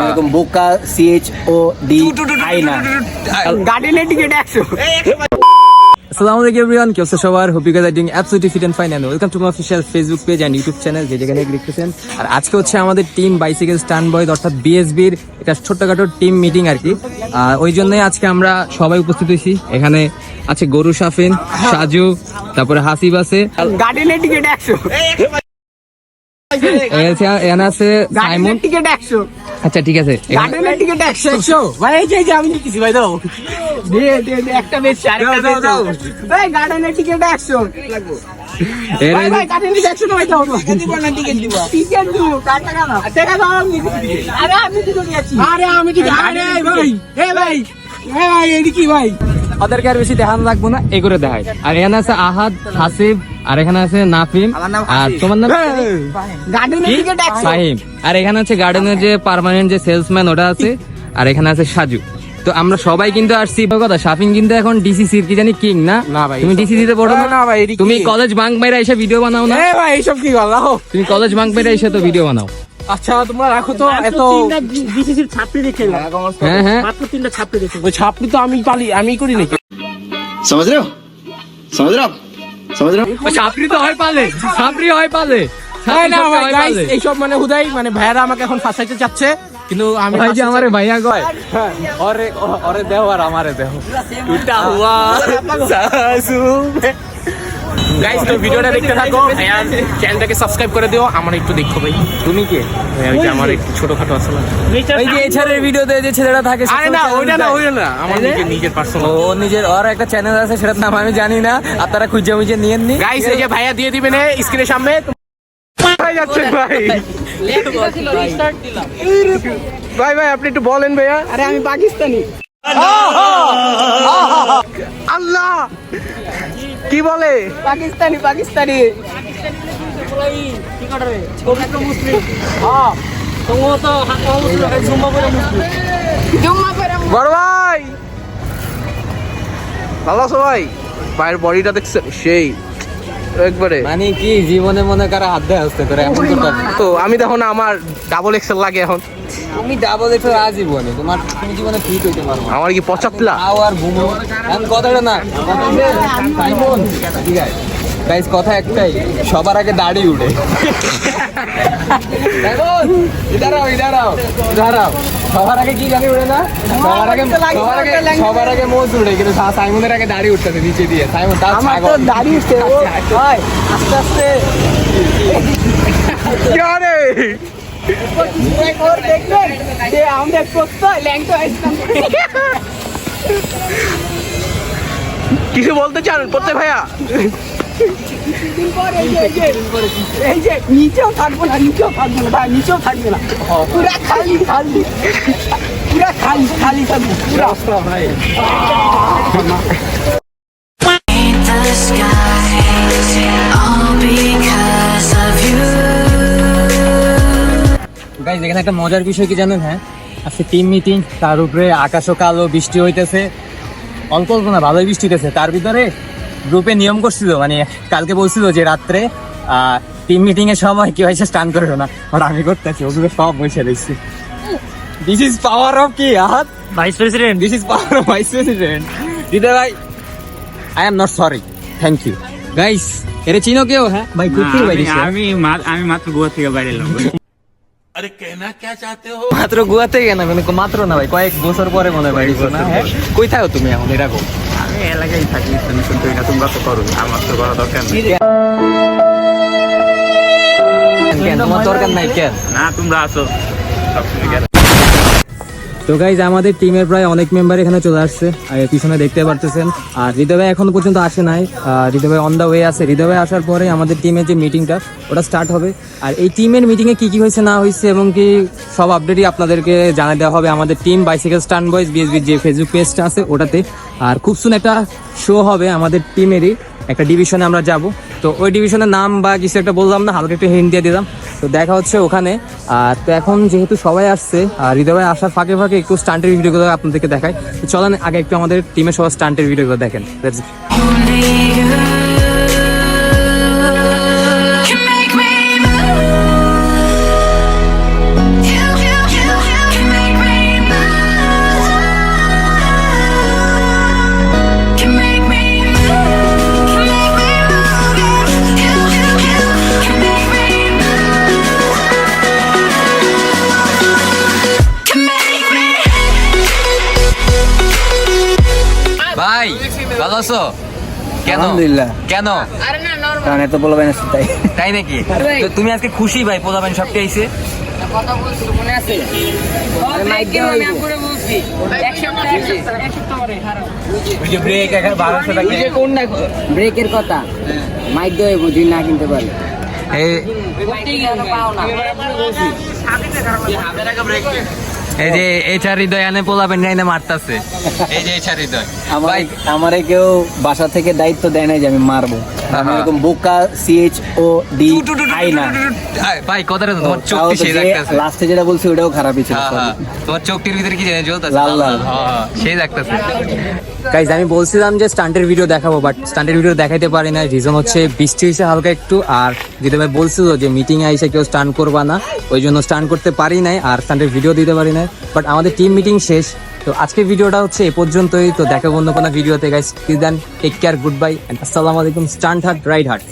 এরকম বোকা CHOD I না গার্ডেনের টিকিট 100। আসসালামু আলাইকুম এভরিওয়ান, কি অবস্থা সবার? Hope you guys are doing absolutely fit and fine and welcome to my official Facebook page and YouTube channel যেখানে দেখতেছেন। আর আজকে হচ্ছে আমাদের টিম বাইসাইকেল স্টান্ট বয়েজ অর্থাৎ বিএসবির একটা ছোট্টখাটো টিম মিটিং আর কি। ওই জন্যই আজকে আমরা সবাই উপস্থিত হয়েছি। এখানে আছে গরু শাফিন, সাজু, তারপরে হাসিব আছে, গার্ডেনের টিকিট 100। এখানে আছে সাইমন, টিকিট 100। আচ্ছা ঠিক আছে, গার্ডেনের টিকিট 100 ভাই। এই যে আমি লিখেছি ভাই, দাও দে একটা বেশি আরেকটা দাও ভাই। গার্ডেনের টিকিট 100 লাগবে ভাই। ভাই গার্ডেনের 100 টাকা দাও। টাকা দিব না, টিকিট দিব। টিকিট দিব, টাকা দাও। টাকা দাও। আরে আমি তো দিয়েছি। আরে আমি ঠিক। আরে ভাই, এ ভাই, এ ভাই এডি কি ভাই? ওদেরকে আর বেশি দেখানো লাগবো না, এই করে দেখাই। আর এখানে আছে আহাদ, হাসিব, আর এখানে আছে নাফিম, আর তোমার নাম গার্ডেনের টিকিট 100 ফাহিম, আর এখানে আছে গার্ডেনের যে পার্মানেন্ট যে সেলসম্যান ওটা আছে, আর এখানে আছে সাজু। তো আমরা সবাই কিন্তু আসছি কথা। শাফিন কিন্তু এখন ডিসিসির কি জানি কিং না? না ভাই, তুমি ডিসিসিতে পড়ো না ভাই। তুমি কলেজ বাঙ্ক মাইরা এসে ভিডিও বানাও না? এ ভাই এইসব কি বল? রাখো তুমি কলেজ বাঙ্ক মাইরা এসে তো ভিডিও বানাও। আচ্ছা তোমরা রাখো তো। এত ডিসিসির ছাত্রী দেখে হ্যাঁ হ্যাঁ, মাত্র 3টা ছাত্রী দেখে। ওই ছাপড়ি তো আমি পালি, আমি করি নাকি? समझ रहे हो समझ रहे हो आप समझ रहे हो ছাত্রী তো হয় পালে, ছাত্রী হয় পালে। না ভাই গাইস, এইসব মানে হুদাই মানে ভাইয়ারা আমাকে এখন ফাঁসাইতে চাচ্ছে, কিন্তু আমি ভাই যে আমারে ভাইয়া কয়, ওরে ওরে দেও আর আমারে দেও টুটা হুয়া সাসু। গাইস তো ভিডিওটা দেখতে থাকো, আর চ্যানেলটাকে সাবস্ক্রাইব করে দিও। আমার একটু দেখো ভাই। তুমি কে? ওই যে আমার একটু ছোটখাটো আছে না, ওই যে এছাড়ার ভিডিওতে যে ছেলেটা থাকে। আরে না ওইটা না, আমার নিজের পার্সোনাল। ও নিজের ওর একটা চ্যানেল আছে, সেটার নাম আমি জানি না, আর তারা খুঁজে মুজে নিয়েন নি। গাইস এই যে ভাইয়া দিয়ে দিবেন স্ক্রিনের সামনে। ভাই যাচ্ছেন ভাই, ভাই ভাই আপনি একটু বলেন ভাইয়া। আরে আমি পাকিস্তানি। আল্লাহ কি বলে? পাকিস্তানি পাকিস্তানি কি করে পবিত্র মুসলিম। হ্যাঁ তোমরা তো জুম্মা করে মুসলিম। বড় ভাই ভালো আছো ভাই? ভাইয়ের বডিটা দেখছেন সেই একবারে। মানে কি জীবনে মনে করে হাত দেয় আসতে করে এমন করতে হবে। তো আমি দেখো না, আমার ডাবল এক্সেল লাগে এখন। তুমি ডাবল দেখো আজীবনে, তোমার তুমি জীবনে ফিট হইতে পারো না। আমার কি 75? খাও আর ঘুমো, এমন কথাটা না। সাইমন ঠিক আছে গাইস, কথা একটাই, সবার আগে দাড়ি উঠে। দাঁড়াও, সবার আগে কি জানি উঠে না? সবার আগে মোজ উঠে, কিন্তু সাইমনের আগে দাড়ি উঠতেছে নিচে দিয়ে। সাইমন তার দাড়ি উঠছে ভাই আস্তে আস্তে। আরে কিছু বলতে চান পড়তে ভাইয়া? এই যে নিচেও থাকবো না, নিচেও থাকবো না ভাই, নিচেও থাকবে না, পুরা খালি খালি, পুরা খালি খালি থাকবো পুরা ভাই। গাইস এখানে একটা মজার বিষয় কি জানেন? হ্যাঁ আজকে টিম মিটিং, তার উপরে আকাশও কালো, বৃষ্টি হইতেছে, অল্প অল্প না ভালোই বৃষ্টি হইতেছে। তার ভিতরে গ্রুপে নিয়ম করছিল, মানে কালকে বলছিল যে রাত্রে টিম মিটিং এর সময় কেউ এসে স্টান করবে না, আর আমি করতেছি, ওগুলো সব বসে দিচ্ছি। দিস ইজ পাওয়ার অফ কি আহাত vice president. This is power of vice president. দিদা ভাই I am not sorry, thank you. Guys এর চিনো কেউ? হ্যাঁ ভাই কোথায় বাইরে? আমি মাত্র গোয়া থেকে বাইরে এলাম। মাত্র গোয়া থেকে না, মানে মাত্র না ভাই, কয়েক বছর পরে মনে হয় বাইরে না। হ্যাঁ কই থাকো তুমি এখন? এরকম আমি এলাকায় থাকি, শুনতে না। তোমরা তো করো, আমার তো করা দরকার নেই। কেন তোমার দরকার নাই কেন? না তোমরা আসো সবসময় কেন। তো গাইজ আমাদের টিমের প্রায় অনেক মেম্বার এখানে চলে আসছে, আর পিছনে দেখতে পারতেছেন। আর হৃদয় ভাই এখনো পর্যন্ত আসে নাই, হৃদয় ভাই অন দ্য ওয়ে আছে। হৃদয় ভাই আসার পরে আমাদের টিমের যে মিটিংটা ওটা স্টার্ট হবে। আর এই টিমের মিটিংয়ে কি কি হয়েছে না হয়েছে এবং কি সব আপডেটই আপনাদেরকে জানিয়ে দেওয়া হবে আমাদের টিম বাইসাইকেল স্টান্ট বয়েজ বিএসবির যে ফেসবুক পেজটা আছে ওটাতে। আর খুব সুন একটা শো হবে আমাদের টিমেরই, একটা ডিভিশনে আমরা যাব। তো ওই ডিভিশনের নাম বা কিছু একটা বললাম না, হালকা একটু হিন্ট দিয়ে দিলাম। তো দেখা হচ্ছে ওখানে। আর তো এখন যেহেতু সবাই আসছে, আর হৃদয় ভাই আসার ফাঁকে ফাঁকে একটু স্টান্টের ভিডিওগুলো আপনাদেরকে দেখাই। তো চলেন আগে একটু আমাদের টিমের সবার স্টান্টের ভিডিওগুলো দেখেন। ভালো আছো? কেন আলহামদুলিল্লাহ। কেন? কারণ এত বলবেন তাই। তাই নাকি? তো তুমি আজকে খুশি ভাই, পোলাবেন সবকে আইছে? কথা বলছিল মনে আছে আমি করে বলছি এক সপ্তাহ পরে খারাপ ব্রেক এখন 1200 টাকা। ব্রেকের কথা মাইক দিয়ে বুঝি না কিনতে পারি। এই যে এইচআর হৃদয় আনে পোলাবেন নাই না মারতাছে। এই যে এইচআর হৃদয় ভাই, আমারে কেউ বাসা থেকে দায়িত্ব দেয় নাই যে আমি মারবো। আমি এরকম বোকা CHOD আই না। ভাই কথাটা তো তোমার চোখটি সেই লাগতাছে। লাস্টে যেটা বলছি ওটাও খারাপই ছিল। তোমার চোখটির ভিতরে কি জানি জ্বলতাছে, লাল লাল। সেই লাগতাছে। গাইজ আমি বলছিলাম যে স্টান্টের ভিডিও দেখাবো, বাট স্টান্টের ভিডিও দেখাইতে পারি না। রিজন হচ্ছে বৃষ্টি হয়েছে হালকা একটু, আর যদি ভাই বলছিল যে মিটিং এ এসে কেউ স্টান্ট করবা না, ওই জন্য স্টান্ট করতে পারি নাই আর স্টান্টের ভিডিও দিতে পারি নাই। বাট আমাদের টিম মিটিং শেষ, তো আজকের ভিডিওটা হচ্ছে এ পর্যন্তই। তো দেখাবো অন্য কোনো ভিডিওতে guys. Till then take care, good bye and আসসালামু আলাইকুম। Stunt hard, ride heart.